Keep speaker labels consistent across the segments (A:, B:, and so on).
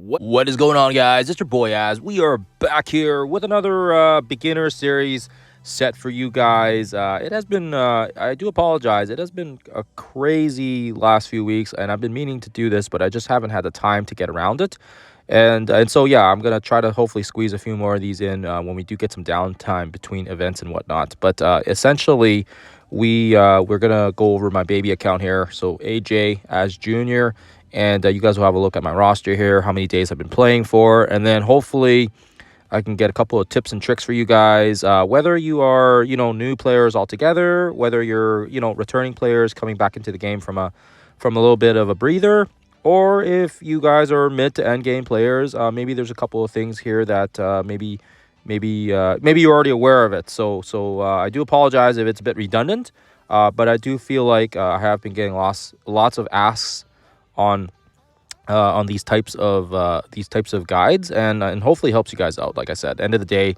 A: What is going on, guys? It's your boy Az. We are back here with another beginner series set for you guys. It has been, I do apologize, it has been a crazy last few weeks, and I've been meaning to do this, but I just haven't had the time to get around it. And so, yeah, I'm going to try to hopefully squeeze a few more of these in when we do get some downtime between events and whatnot. But essentially, we're going to go over my baby account here. So AJ as junior. And you guys will have a look at my roster here, how many days I've been playing for, and then hopefully I can get a couple of tips and tricks for you guys, whether you are, new players altogether, whether you're, returning players coming back into the game from a little bit of a breather, or if you guys are mid to end game players. Maybe there's a couple of things here that maybe you're already aware of it. So I do apologize if it's a bit redundant, but I do feel like I have been getting lots of asks on these types of guides, and hopefully helps you guys out. Like I said, end of the day,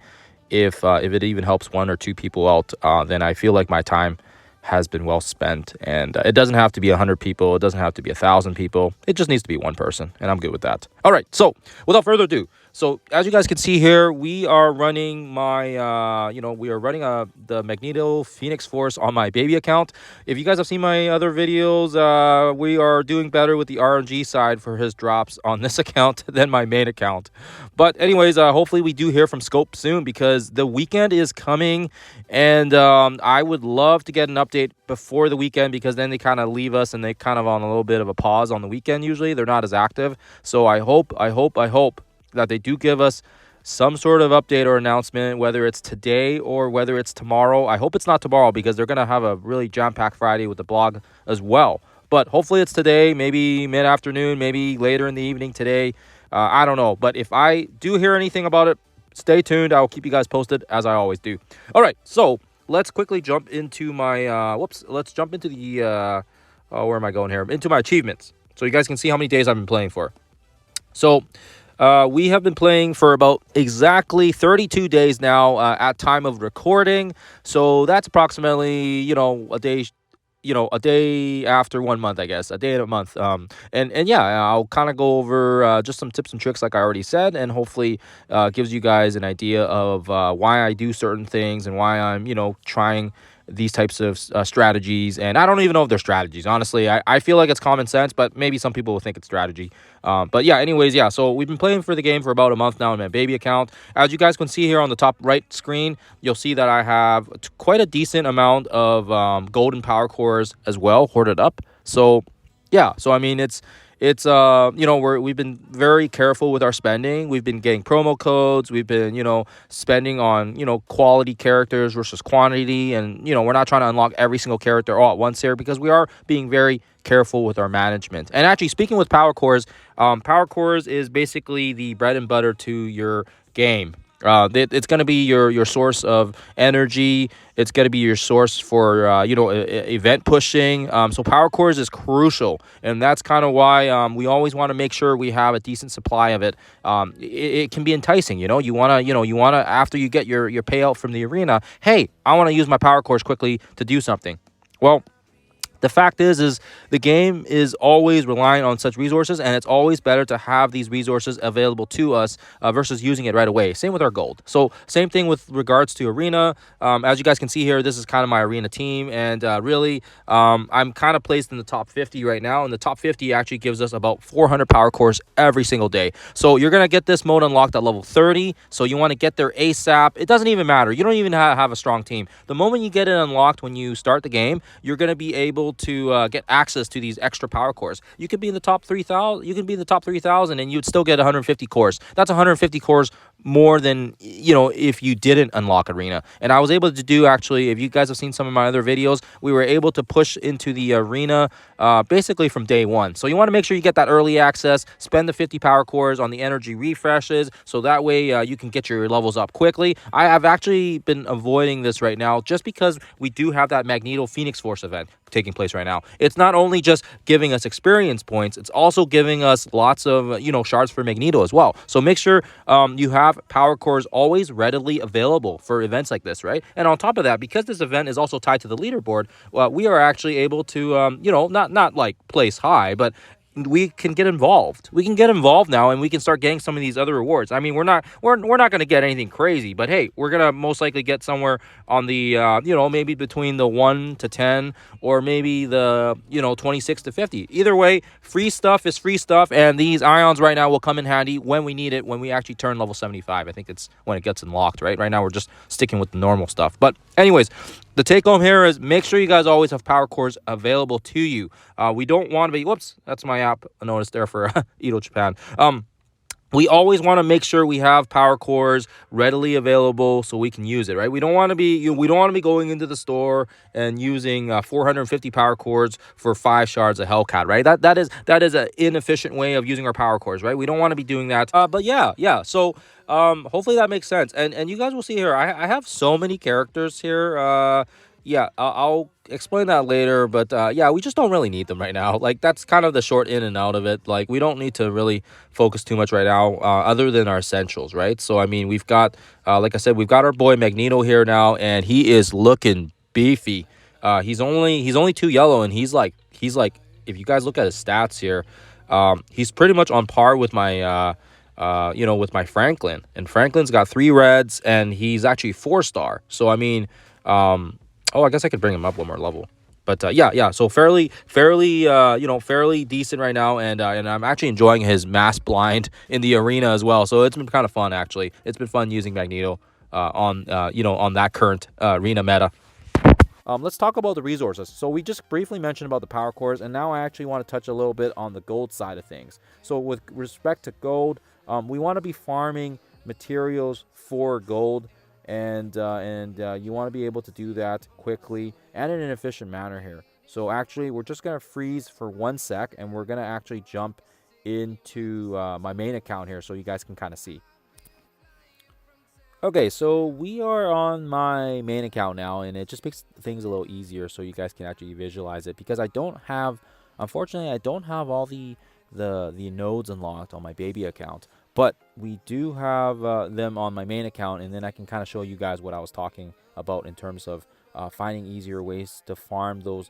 A: if it even helps one or two people out, then I feel like my time has been well spent. And it doesn't have to be 100 people, it doesn't have to be 1,000 people, it just needs to be one person, and I'm good with that. All right, so without further ado, so as you guys can see here, we are running my the Magneto Phoenix Force on my baby account. If you guys have seen my other videos, we are doing better with the RNG side for his drops on this account than my main account. But anyways, hopefully we do hear from Scope soon, because the weekend is coming, and I would love to get an update before the weekend, because then they kind of leave us and they kind of on a little bit of a pause on the weekend. Usually they're not as active. So I hope that they do give us some sort of update or announcement, whether it's today or whether it's tomorrow. I hope it's not tomorrow, because they're going to have a really jam-packed Friday with the blog as well. But hopefully it's today, maybe mid-afternoon, maybe later in the evening today. I don't know. But if I do hear anything about it, stay tuned. I'll keep you guys posted, as I always do. All right, so let's quickly jump into my, let's jump into the, where am I going here? Into my achievements, so you guys can see how many days I've been playing for. So we have been playing for about exactly 32 days now at time of recording. So that's approximately, a day after 1 month, I guess, a day and a month. And yeah, I'll kind of go over just some tips and tricks, like I already said, and hopefully gives you guys an idea of why I do certain things and why I'm, trying these types of strategies. And I don't even know if they're strategies, honestly. I feel like it's common sense, but maybe some people will think it's strategy. But yeah, anyways, yeah, so we've been playing for the game for about a month now in my baby account. As you guys can see here on the top right screen, you'll see that I have quite a decent amount of golden power cores as well hoarded up. So yeah, so I mean, it's we've been very careful with our spending. We've been getting promo codes. We've been, spending on, quality characters versus quantity. And, we're not trying to unlock every single character all at once here, because we are being very careful with our management. And actually, speaking with power cores is basically the bread and butter to your game. It's going to be your source of energy. It's going to be your source for, event pushing. So power cores is crucial. And that's kind of why we always want to make sure we have a decent supply of it. It can be enticing, you want to, after you get your payout from the arena, hey, I want to use my power cores quickly to do something. Well, the fact is the game is always relying on such resources, and it's always better to have these resources available to us versus using it right away. Same with our gold. So same thing with regards to arena. As you guys can see here, this is kind of my arena team, and really I'm kind of placed in the top 50 right now, and the top 50 actually gives us about 400 power cores every single day. So you're going to get this mode unlocked at level 30, so you want to get there ASAP. It doesn't even matter. You don't even have a strong team. The moment you get it unlocked when you start the game, you're going to be able to get access to these extra power cores. You could be in the top 3,000. You can be in the top 3,000, and you'd still get 150 cores. That's 150 cores more than if you didn't unlock arena. And I was able to do, actually, if you guys have seen some of my other videos, we were able to push into the arena basically from day one. So you want to make sure you get that early access. Spend the 50 power cores on the energy refreshes, so that way you can get your levels up quickly. I have actually been avoiding this right now just because we do have that Magneto Phoenix Force event taking place right now. It's not only just giving us experience points, it's also giving us lots of shards for Magneto as well. So make sure you have power cores always readily available for events like this, right? And on top of that, because this event is also tied to the leaderboard, we are actually able to not like place high, but we can get involved. We can get involved now, and we can start getting some of these other rewards. I mean, we're not going to get anything crazy, but hey, we're gonna most likely get somewhere on the maybe between the 1 to 10, or maybe the 26 to 50. Either way, free stuff is free stuff, and these ions right now will come in handy when we need it, when we actually turn level 75. I think it's when it gets unlocked. Right now we're just sticking with the normal stuff. But anyways, the take home here is make sure you guys always have power cores available to you. We don't want to be, whoops, that's my app notice there for Edo Japan. We always want to make sure we have power cores readily available so we can use it, right? We don't want to be going into the store and using 450 power cores for 5 shards of Hellcat, right? That is an inefficient way of using our power cores, right? We don't want to be doing that. But yeah. So hopefully that makes sense. And you guys will see here, I have so many characters here. Yeah, I'll explain that later, but yeah, we just don't really need them right now. Like, that's kind of the short in and out of it. Like, we don't need to really focus too much right now, other than our essentials, right? So I mean, we've got like I said, we've got our boy Magneto here now, and he is looking beefy. He's only 2 yellow, and he's like if you guys look at his stats here, he's pretty much on par with my with my Franklin. And Franklin's got 3 reds, and he's actually 4-star. So I mean, oh, I guess I could bring him up one more level. But yeah. So fairly decent right now, and I'm actually enjoying his mass blind in the arena as well. So it's been kind of fun, actually. It's been fun using Magneto on that current arena meta. Let's talk about the resources. So we just briefly mentioned about the power cores, and now I actually want to touch a little bit on the gold side of things. So with respect to gold, we want to be farming materials for gold. And you want to be able to do that quickly and in an efficient manner here. So actually, we're just going to freeze for 1 sec, and we're going to actually jump into my main account here so you guys can kind of see. Okay, so we are on my main account now, and it just makes things a little easier so you guys can actually visualize it, because unfortunately, I don't have all the nodes unlocked on my baby account. But we do have them on my main account, and then I can kind of show you guys what I was talking about in terms of finding easier ways to farm those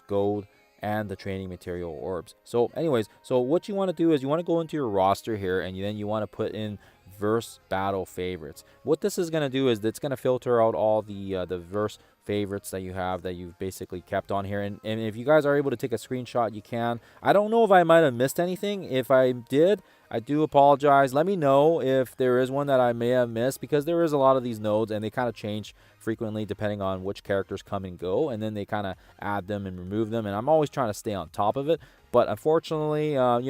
A: gold and the training material orbs. So anyways, so what you want to do is you want to go into your roster here, and then you want to put in verse battle favorites. What this is going to do is it's going to filter out all the verse favorites that you've basically kept on here, and if you guys are able to take a screenshot, you can. I don't know if I might have missed anything. If I did, I do apologize. Let me know if there is one that I may have missed, because there is a lot of these nodes, and they kind of change frequently depending on which characters come and go, and then they kind of add them and remove them, and I'm always trying to stay on top of it. But unfortunately, I'm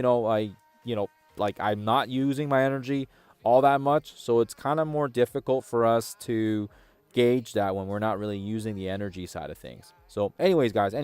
A: not using my energy all that much, so it's kind of more difficult for us to gauge that when we're not really using the energy side of things. So anyways, guys,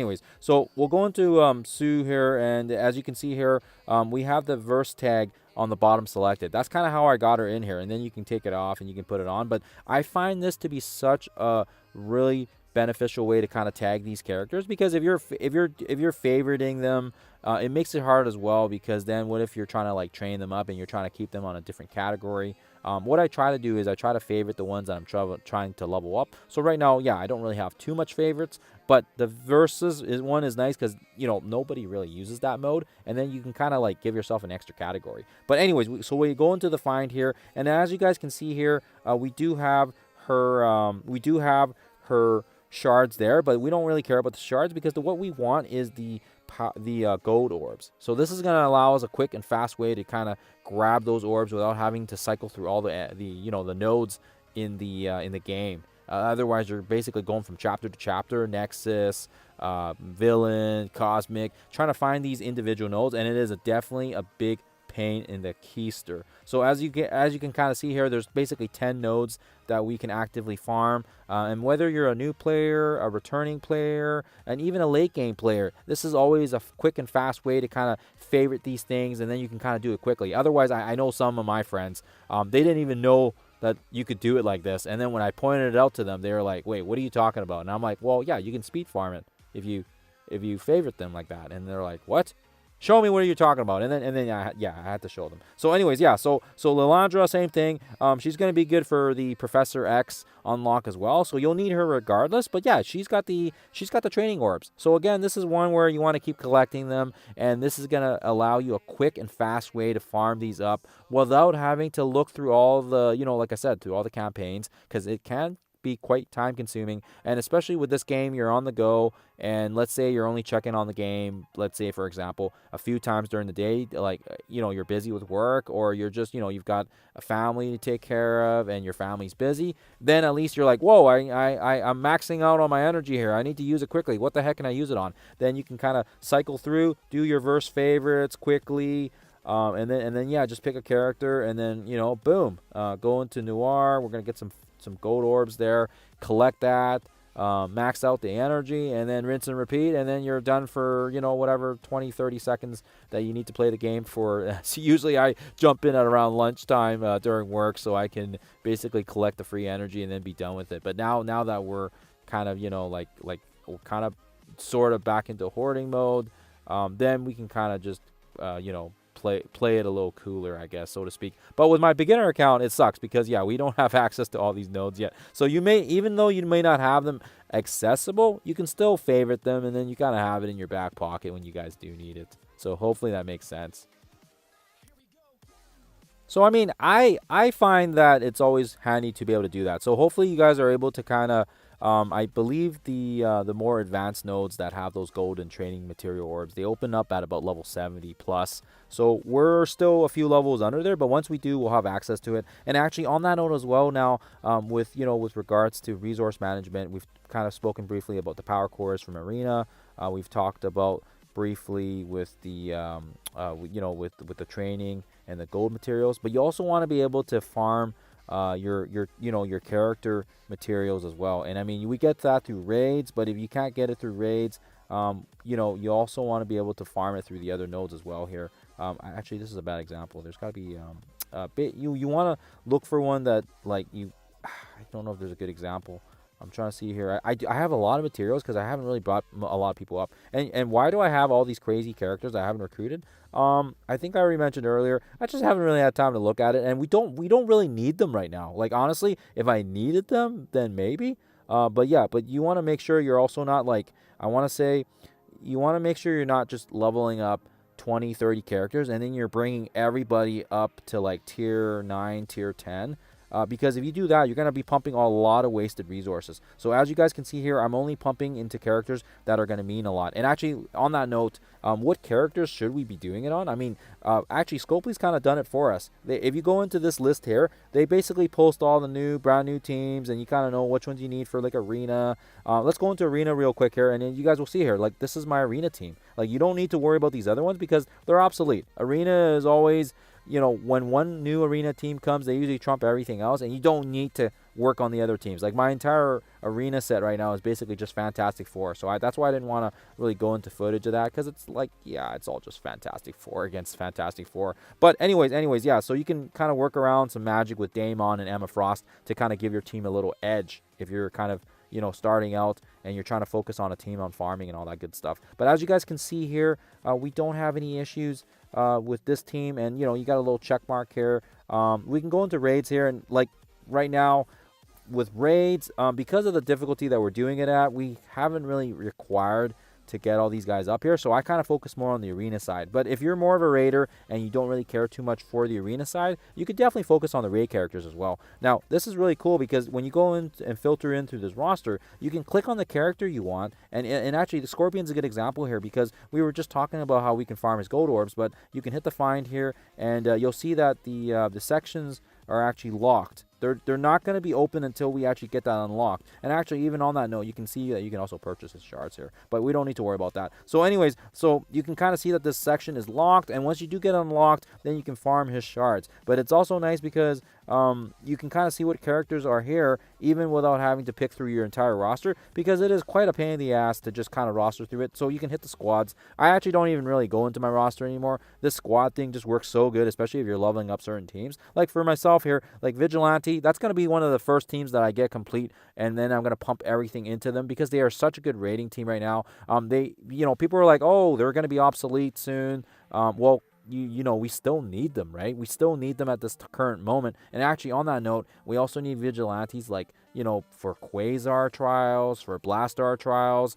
A: so we'll go into Sue here, and as you can see here, we have the verse tag on the bottom selected. That's kind of how I got her in here, and then you can take it off and you can put it on. But I find this to be such a really beneficial way to kind of tag these characters, because if you're favoriting them, it makes it hard as well, because then what if you're trying to like train them up and you're trying to keep them on a different category? What I try to do is I try to favorite the ones that I'm trying to level up. So right now, yeah, I don't really have too much favorites, but the versus one is nice because nobody really uses that mode, and then you can kind of like give yourself an extra category. But anyways, so we go into the find here, and as you guys can see here, we do have her shards there, but we don't really care about the shards, because what we want is the gold orbs. So this is going to allow us a quick and fast way to kind of grab those orbs without having to cycle through all the nodes in the game. Otherwise, you're basically going from chapter to chapter, Nexus, Villain, Cosmic, trying to find these individual nodes, and it is definitely a big pain in the keister. So as you can kind of see here, there's basically 10 nodes that we can actively farm, and whether you're a new player, a returning player, and even a late game player, this is always a quick and fast way to kind of favorite these things, and then you can kind of do it quickly. Otherwise, I know some of my friends, they didn't even know that you could do it like this, and then when I pointed it out to them, they were like, wait, what are you talking about? And I'm like, well, yeah, you can speed farm it if you favorite them like that. And they're like, what? Show me what are you talking about, and then I had to show them. So anyways, yeah, so Lilandra, same thing. She's gonna be good for the Professor X unlock as well. So you'll need her regardless. But yeah, she's got the training orbs. So again, this is one where you want to keep collecting them, and this is gonna allow you a quick and fast way to farm these up without having to look through all the, like I said, through all the campaigns, because it can be quite time consuming. And especially with this game, you're on the go, and let's say you're only checking on the game, let's say for example a few times during the day, like you're busy with work, or you're just you've got a family to take care of and your family's busy. Then at least you're like, whoa, I'm maxing out on my energy here, I need to use it quickly, what the heck can I use it on? Then you can kind of cycle through, do your verse favorites quickly, and then yeah, just pick a character, and then boom, go into Noir. We're gonna get some gold orbs there, collect that, max out the energy, and then rinse and repeat, and then you're done for whatever 20-30 seconds that you need to play the game for. So usually I jump in at around lunchtime during work, so I can basically collect the free energy and then be done with it. But now that we're kind of like we're kind of sort of back into hoarding mode, then we can kind of just play it a little cooler, I guess, so to speak. But with my beginner account, it sucks because yeah, we don't have access to all these nodes yet. So even though you may not have them accessible, you can still favorite them, and then you kind of have it in your back pocket when you guys do need it. So hopefully that makes sense. So I mean, I find that it's always handy to be able to do that. So hopefully you guys are able to kind of, I believe the more advanced nodes that have those golden training material orbs, they open up at about level 70 plus. So we're still a few levels under there, but once we do, we'll have access to it. And actually on that note as well, now with regards to resource management, we've kind of spoken briefly about the power cores from Arena. We've talked about briefly with the with the training and the gold materials, but you also want to be able to farm your character materials as well. And I mean, we get that through raids, but if you can't get it through raids, you also want to be able to farm it through the other nodes as well here. Actually, this is a bad example. There's got to be a bit, you want to look for one that like you I don't know if there's a good example. I'm trying to see here. I have a lot of materials because I haven't really brought a lot of people up. And why do I have all these crazy characters I haven't recruited? I think I already mentioned earlier, I just haven't really had time to look at it, and we don't really need them right now. Like honestly, if I needed them, then maybe. But yeah, but you want to make sure you're also not like, I want to say, you want to make sure you're not just leveling up 20, 30 characters and then you're bringing everybody up to like tier 9, tier 10. Because if you do that, you're going to be pumping a lot of wasted resources. So as you guys can see here, I'm only pumping into characters that are going to mean a lot. And actually, on that note, what characters should we be doing it on? I mean, actually, Scopely's kind of done it for us. If you go into this list here, they basically post all the brand new teams, and you kind of know which ones you need for like Arena. Let's go into Arena real quick here, and then you guys will see here, like this is my Arena team. Like you don't need to worry about these other ones because they're obsolete. Arena is always, when one new Arena team comes, they usually trump everything else, and you don't need to work on the other teams. Like my entire Arena set right now is basically just Fantastic Four, so that's why I didn't want to really go into footage of that, because it's like, yeah, it's all just Fantastic Four against Fantastic Four. But anyways, yeah, so you can kind of work around some magic with Daemon and Emma Frost to kind of give your team a little edge if you're kind of starting out and you're trying to focus on a team on farming and all that good stuff. But as you guys can see here, we don't have any issues with this team, and you got a little check mark here. We can go into raids here, and like right now with raids, because of the difficulty that we're doing it at, we haven't really required to get all these guys up here, so I kind of focus more on the Arena side. But if you're more of a raider and you don't really care too much for the Arena side, you could definitely focus on the raid characters as well. Now this is really cool because when you go in and filter in through this roster, you can click on the character you want, and actually the Scorpion's a good example here, because we were just talking about how we can farm his gold orbs, but you can hit the find here, and you'll see that the sections are actually locked. They're not going to be open until we actually get that unlocked. And actually, even on that note, you can see that you can also purchase his shards here, but we don't need to worry about that. So anyways, so you can kind of see that this section is locked, and once you do get unlocked, then you can farm his shards. But it's also nice because you can kind of see what characters are here even without having to pick through your entire roster, because it is quite a pain in the ass to just kind of roster through it. So you can hit the squads. I actually don't even really go into my roster anymore. This squad thing just works so good, especially if you're leveling up certain teams. Like for myself here, like Vigilante, Vigilante, that's going to be one of the first teams that I get complete, and then I'm going to pump everything into them because they are such a good rating team right now. People are like, oh, they're going to be obsolete soon. Well, we still need them, right? We still need them at this current moment. And actually, on that note, we also need Vigilantes like, for Quasar trials, for Blastar trials.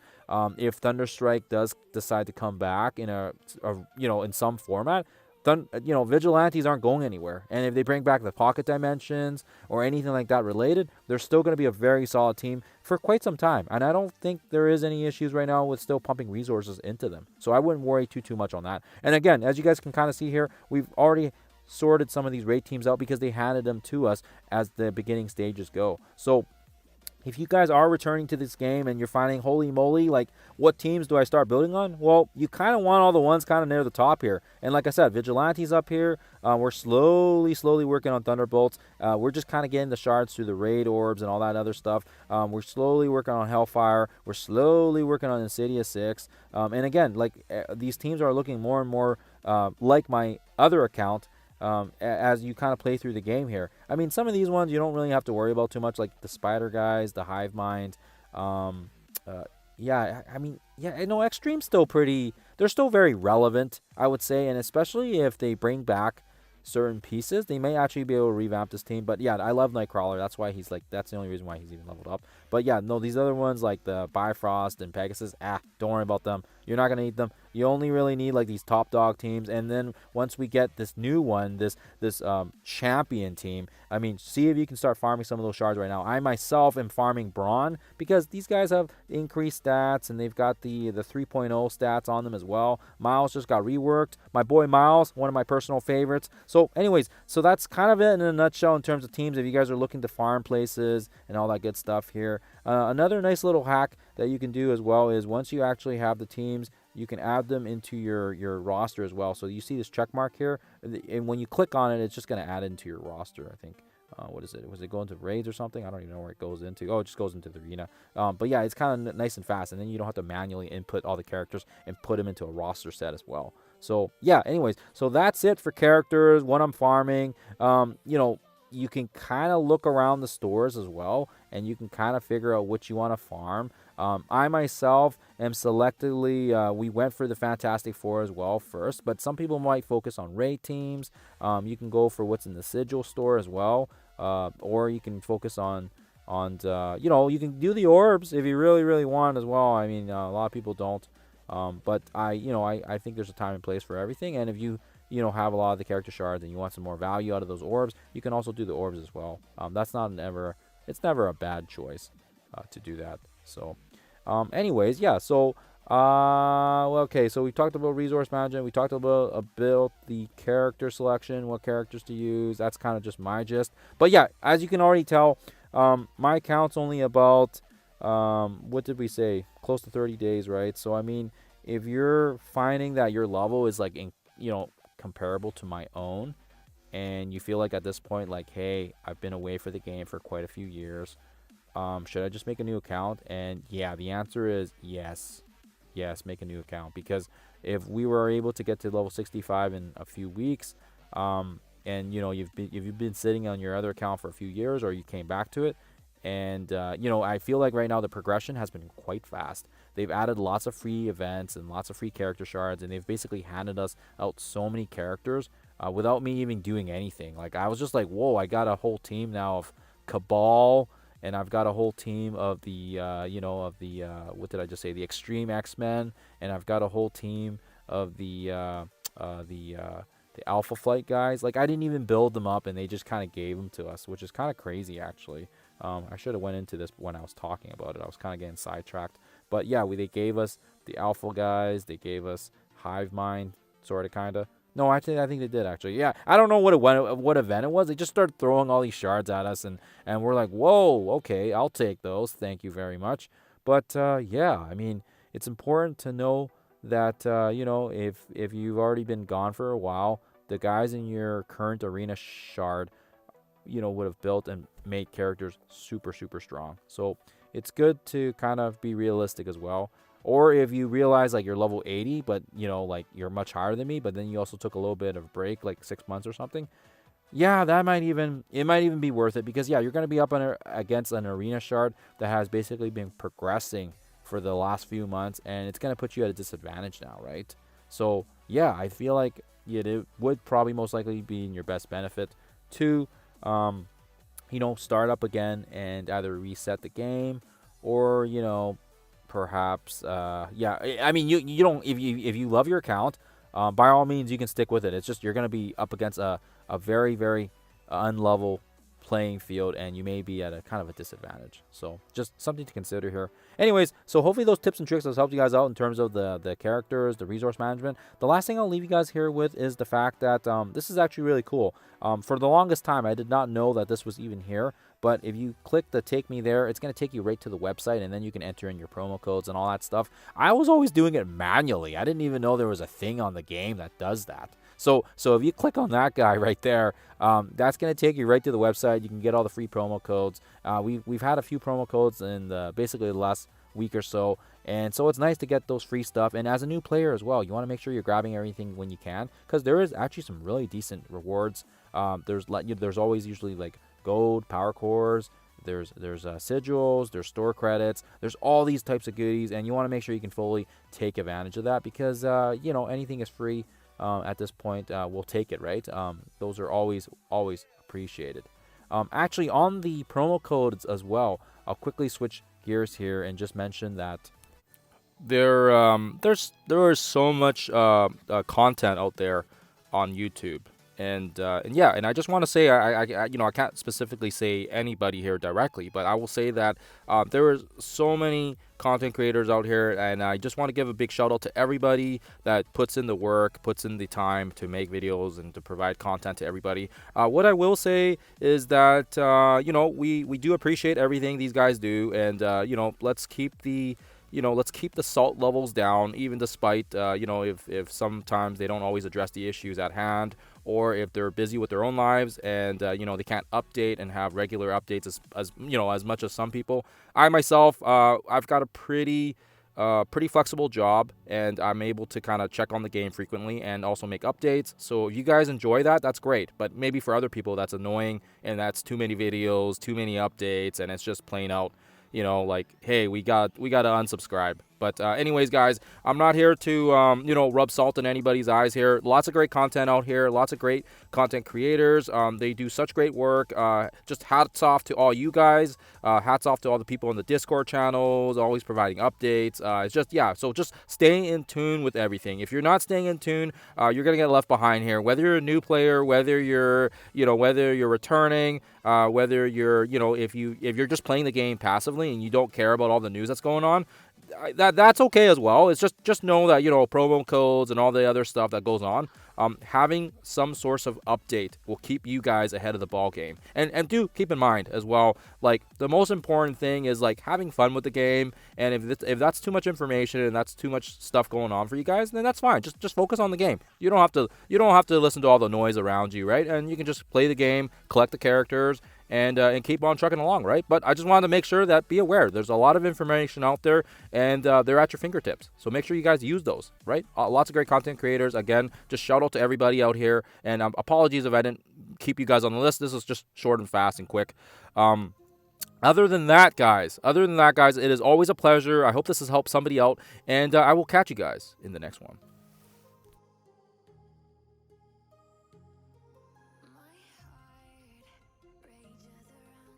A: If Thunderstrike does decide to come back in in some format, Vigilantes aren't going anywhere. And if they bring back the pocket dimensions or anything like that related, they're still going to be a very solid team for quite some time. And I don't think there is any issues right now with still pumping resources into them. So I wouldn't worry too much on that. And again, as you guys can kind of see here, we've already sorted some of these raid teams out because they handed them to us as the beginning stages go. So if you guys are returning to this game and you're finding, holy moly, like, what teams do I start building on? Well, you kind of want all the ones kind of near the top here. And like I said, Vigilante's up here. We're slowly working on Thunderbolts. We're just kind of getting the shards through the raid orbs and all that other stuff. We're slowly working on Hellfire. We're slowly working on Insidious 6. And again, these teams are looking more and more like my other account. As you kind of play through the game here. I mean, some of these ones you don't really have to worry about too much, like the Spider guys, the Hive Mind. Extreme's still they're still very relevant, I would say, and especially if they bring back certain pieces, they may actually be able to revamp this team. But yeah, I love Nightcrawler. That's why that's the only reason why he's even leveled up. But yeah, no, these other ones like the Bifrost and Pegasus, don't worry about them. You're not going to need them. You only really need like these top dog teams. And then once we get this new one, this champion team, I mean, see if you can start farming some of those shards right now. I myself am farming Brawn because these guys have increased stats and they've got the 3.0 stats on them as well. Miles just got reworked. My boy Miles, one of my personal favorites. So anyways, that's kind of it in a nutshell in terms of teams. If you guys are looking to farm places and all that good stuff here. Another nice little hack that you can do as well is once you actually have the teams, you can add them into your roster as well. So you see this check mark here, and when you click on it, it's just going to add it into your roster, I think. What is it? Was it going to raids or something? I don't even know where it goes into. Oh, it just goes into the arena. But yeah, it's kind of nice and fast, and then you don't have to manually input all the characters and put them into a roster set as well. So yeah, anyways, so that's it for characters, what I'm farming. You can kind of look around the stores as well, and you can kind of figure out what you want to farm. I myself am selectively, we went for the Fantastic Four as well first, but some people might focus on raid teams. You can go for what's in the Sigil store as well, or you can focus on you can do the orbs if you really want as well. I mean, a lot of people don't, but I think there's a time and place for everything, and if you have a lot of the character shards and you want some more value out of those orbs, you can also do the orbs as well. It's never a bad choice to do that. So anyways, yeah, so okay, so we talked about resource management, we talked about the character selection, what characters to use. That's kind of just my gist. But yeah, as you can already tell, my account's only about what did we say, close to 30 days, right? So I mean, if you're finding that your level is like comparable to my own, and you feel like at this point, like, hey, I've been away for the game for quite a few years, should I just make a new account? And yeah, the answer is yes, make a new account, because if we were able to get to level 65 in a few weeks, and you've been sitting on your other account for a few years, or you came back to it, and I feel like right now the progression has been quite fast. They've added lots of free events and lots of free character shards, and they've basically handed us out so many characters without me even doing anything. Like, I was just like, whoa, I got a whole team now of Cabal, and I've got a whole team of the what did I just say, the Extreme X-Men, and I've got a whole team of the Alpha Flight guys. Like, I didn't even build them up, and they just kind of gave them to us, which is kind of crazy, actually. I should have went into this when I was talking about it. I was kind of getting sidetracked. But yeah, they gave us the Alpha guys. They gave us Hive Mind, sort of, kind of. No, actually, I think they did, actually. Yeah, I don't know what event it was. They just started throwing all these shards at us, and we're like, whoa, okay, I'll take those. Thank you very much. But yeah, I mean, it's important to know that, if you've already been gone for a while, the guys in your current arena shard, would have built and made characters super strong. So it's good to kind of be realistic as well. Or if you realize like you're level 80, but like you're much higher than me, but then you also took a little bit of a break, like 6 months or something, Yeah, that might even it might even be worth it because yeah, you're going to be up against an arena shard that has basically been progressing for the last few months, and it's going to put you at a disadvantage now, right? So yeah, I feel like it would probably most likely be in your best benefit to, um, start up again and either reset the game, or perhaps yeah. I mean, you don't if you love your account, by all means you can stick with it. It's just you're going to be up against a very very unlevel playing field, and you may be at a kind of a disadvantage. So just something to consider here. Anyways, so hopefully those tips and tricks has helped you guys out in terms of the characters, the resource management. The last thing I'll leave you guys here with is the fact that this is actually really cool. For the longest time, I did not know that this was even here. But if you click the take me there, it's going to take you right to the website, and then you can enter in your promo codes and all that stuff. I was always doing it manually. I didn't even know there was a thing on the game that does that. So if you click on that guy right there, that's going to take you right to the website. You can get all the free promo codes. We've had a few promo codes in basically the last week or so, and so it's nice to get those free stuff. And as a new player as well, you want to make sure you're grabbing everything when you can, because there is actually some really decent rewards. There's always usually like gold, power cores. There's sigils, there's store credits, there's all these types of goodies, and you want to make sure you can fully take advantage of that because anything is free. At this point, we'll take it, right? Those are always appreciated. Actually, on the promo codes as well, I'll quickly switch gears here and just mention that there is so much content out there on YouTube, and yeah, and I just want to say I can't specifically say anybody here directly, but I will say that there are so many content creators out here, and I just want to give a big shout out to everybody that puts in the work, puts in the time to make videos and to provide content to everybody. What I will say is that we do appreciate everything these guys do, and let's keep the salt levels down, even despite if sometimes they don't always address the issues at hand, or if they're busy with their own lives and they can't update and have regular updates as much as some people. I myself, I've got a pretty flexible job, and I'm able to kind of check on the game frequently and also make updates. So if you guys enjoy that, that's great. But maybe for other people, that's annoying, and that's too many videos, too many updates, and it's just plain out like, hey, we got to unsubscribe. But anyways, guys, I'm not here to rub salt in anybody's eyes here. Lots of great content out here, lots of great content creators. They do such great work. Just hats off to all you guys. Hats off to all the people in the Discord channels, always providing updates. It's just, yeah, so just stay in tune with everything. If you're not staying in tune, you're gonna get left behind here. Whether you're a new player, whether you're returning, whether you're if you're just playing the game passively and you don't care about all the news that's going on, that's okay as well. It's just know that promo codes and all the other stuff that goes on. Having some source of update will keep you guys ahead of the ball game. And do keep in mind as well, like, the most important thing is like having fun with the game. And if that's too much information and that's too much stuff going on for you guys, then that's fine. Just focus on the game. You don't have to listen to all the noise around you, right? And you can just play the game, collect the characters, and keep on trucking along, right? But I just wanted to make sure that be aware. There's a lot of information out there, and they're at your fingertips. So make sure you guys use those, right? Lots of great content creators. Again, just shout out to everybody out here. And apologies if I didn't keep you guys on the list. This is just short and fast and quick. Other than that, guys, it is always a pleasure. I hope this has helped somebody out, and I will catch you guys in the next one.